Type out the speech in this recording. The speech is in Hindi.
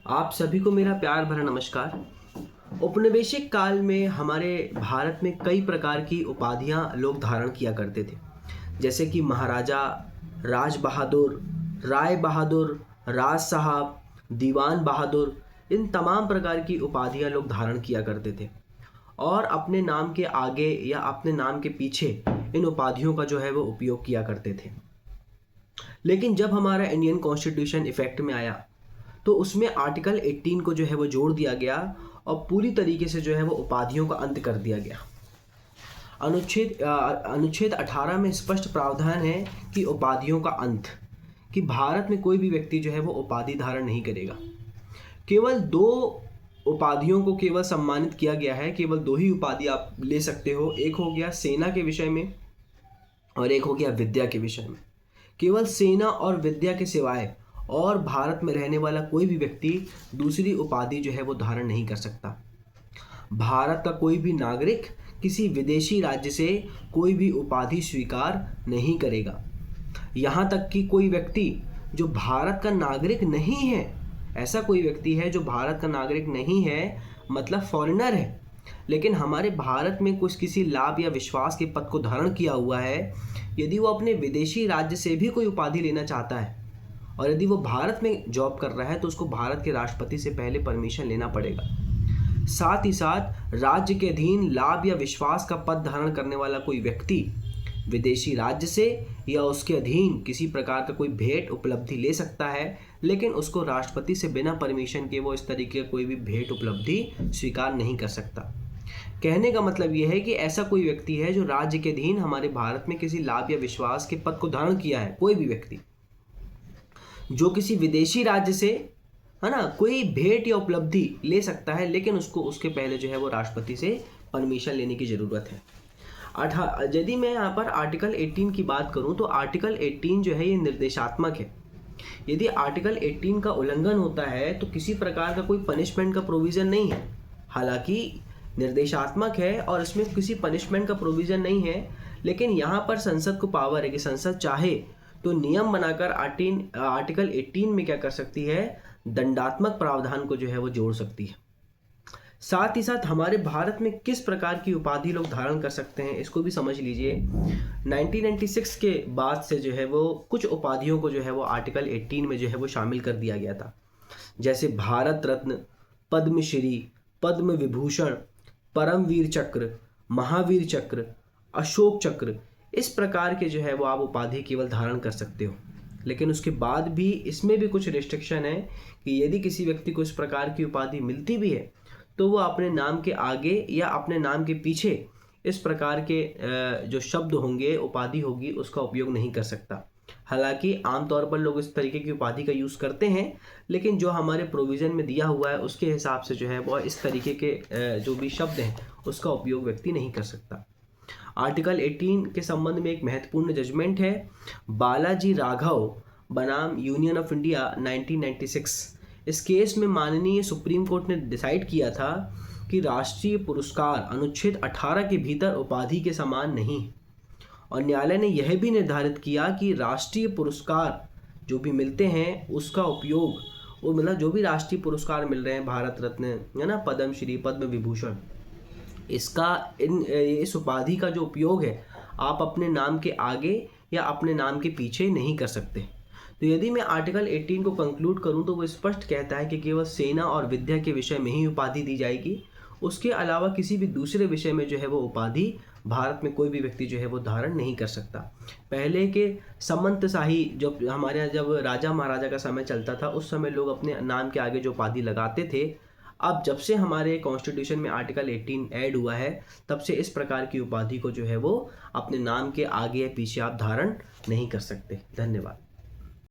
आप सभी को मेरा प्यार भरा नमस्कार। औपनिवेशिक काल में हमारे भारत में कई प्रकार की उपाधियां लोग धारण किया करते थे, जैसे कि महाराजा, राज बहादुर, राय बहादुर, राज साहब, दीवान बहादुर। इन तमाम प्रकार की उपाधियां लोग धारण किया करते थे और अपने नाम के आगे या अपने नाम के पीछे इन उपाधियों का जो है वो उपयोग किया करते थे। लेकिन जब हमारा इंडियन कॉन्स्टिट्यूशन इफेक्ट में आया तो उसमें आर्टिकल 18 को जो है वो जोड़ दिया गया और पूरी तरीके से जो है वो उपाधियों का अंत कर दिया गया। अनुच्छेद 18 में स्पष्ट प्रावधान है कि उपाधियों का अंत, कि भारत में कोई भी व्यक्ति जो है वो उपाधि धारण नहीं करेगा। केवल दो उपाधियों को केवल सम्मानित किया गया है, केवल दो ही उपाधि आप ले सकते हो। एक हो गया सेना के विषय में और एक हो गया विद्या के विषय में। केवल सेना और विद्या के सिवाय और भारत में रहने वाला कोई भी व्यक्ति दूसरी उपाधि जो है वो धारण नहीं कर सकता। भारत का कोई भी नागरिक किसी विदेशी राज्य से कोई भी उपाधि स्वीकार नहीं करेगा। यहाँ तक कि कोई व्यक्ति जो भारत का नागरिक नहीं है, ऐसा कोई व्यक्ति है जो भारत का नागरिक नहीं है, मतलब फॉरेनर है, लेकिन हमारे भारत में कुछ किसी लाभ या विश्वास के पद को धारण किया हुआ है, यदि वो अपने विदेशी राज्य से भी कोई उपाधि लेना चाहता है और यदि वो भारत में जॉब कर रहा है तो उसको भारत के राष्ट्रपति से पहले परमिशन लेना पड़ेगा। साथ ही साथ राज्य के अधीन लाभ या विश्वास का पद धारण करने वाला कोई व्यक्ति विदेशी राज्य से या उसके अधीन किसी प्रकार का कोई भेंट उपलब्धि ले सकता है, लेकिन उसको राष्ट्रपति से बिना परमिशन के वो इस तरीके का कोई भी भेंट उपलब्धि स्वीकार नहीं कर सकता। कहने का मतलब यह है कि ऐसा कोई व्यक्ति है जो राज्य के अधीन हमारे भारत में किसी लाभ या विश्वास के पद को धारण किया है, कोई भी व्यक्ति जो किसी विदेशी राज्य से, है ना, कोई भेंट या उपलब्धि ले सकता है, लेकिन उसको उसके पहले जो है वो राष्ट्रपति से परमिशन लेने की ज़रूरत है। यदि मैं यहाँ पर आर्टिकल 18 की बात करूँ तो आर्टिकल 18 जो है ये निर्देशात्मक है। यदि आर्टिकल 18 का उल्लंघन होता है तो किसी प्रकार का कोई पनिशमेंट का प्रोविज़न नहीं है। हालांकि निर्देशात्मक है और इसमें किसी पनिशमेंट का प्रोविज़न नहीं है, लेकिन यहाँ पर संसद को पावर है कि संसद चाहे तो नियम बनाकर आर्टिकल 18 में क्या कर सकती है, दंडात्मक प्रावधान को जो है वो जोड़ सकती है। साथ ही साथ हमारे भारत में किस प्रकार की उपाधि लोग धारण कर सकते हैं इसको भी समझ लीजिए। 1996 के बाद से जो है वो कुछ उपाधियों को जो है वो आर्टिकल 18 में जो है वो शामिल कर दिया गया था, जैसे भारत रत्न, पद्मश्री, पद्म विभूषण, परमवीर चक्र, महावीर चक्र, अशोक चक्र। इस प्रकार के जो है वो आप उपाधि केवल धारण कर सकते हो। लेकिन उसके बाद भी इसमें भी कुछ रिस्ट्रिक्शन है कि यदि किसी व्यक्ति को इस प्रकार की उपाधि मिलती भी है तो वो अपने नाम के आगे या अपने नाम के पीछे इस प्रकार के जो शब्द होंगे, उपाधि होगी, उसका उपयोग नहीं कर सकता। हालांकि आमतौर पर लोग इस तरीके की उपाधि का यूज़ करते हैं, लेकिन जो हमारे प्रोविज़न में दिया हुआ है उसके हिसाब से जो है वो इस तरीके के जो भी शब्द हैं उसका उपयोग व्यक्ति नहीं कर सकता। आर्टिकल 18 के संबंध में एक महत्वपूर्ण जजमेंट है, बालाजी राघव बनाम यूनियन ऑफ इंडिया 1996। इस केस में माननीय सुप्रीम कोर्ट ने डिसाइड किया था कि राष्ट्रीय पुरस्कार अनुच्छेद 18 के भीतर उपाधि के समान नहीं, और न्यायालय ने यह भी निर्धारित किया कि राष्ट्रीय पुरस्कार जो भी मिलते हैं उसका उपयोग, वो मतलब जो भी राष्ट्रीय पुरस्कार मिल रहे हैं, भारत रत्न, है ना, पद्मश्री, पद्म विभूषण, इस उपाधि का जो उपयोग है आप अपने नाम के आगे या अपने नाम के पीछे नहीं कर सकते। तो यदि मैं आर्टिकल 18 को कंक्लूड करूं तो वो स्पष्ट कहता है कि केवल सेना और विद्या के विषय में ही उपाधि दी जाएगी। उसके अलावा किसी भी दूसरे विषय में जो है वो उपाधि भारत में कोई भी व्यक्ति जो है वो धारण नहीं कर सकता। पहले के सामंतशाही जब हमारे यहाँ जब राजा महाराजा का समय चलता था उस समय लोग अपने नाम के आगे जो उपाधि लगाते थे। अब जब से हमारे कॉन्स्टिट्यूशन में आर्टिकल 18 ऐड हुआ है तब से इस प्रकार की उपाधि को जो है वो अपने नाम के आगे या पीछे आप धारण नहीं कर सकते। धन्यवाद।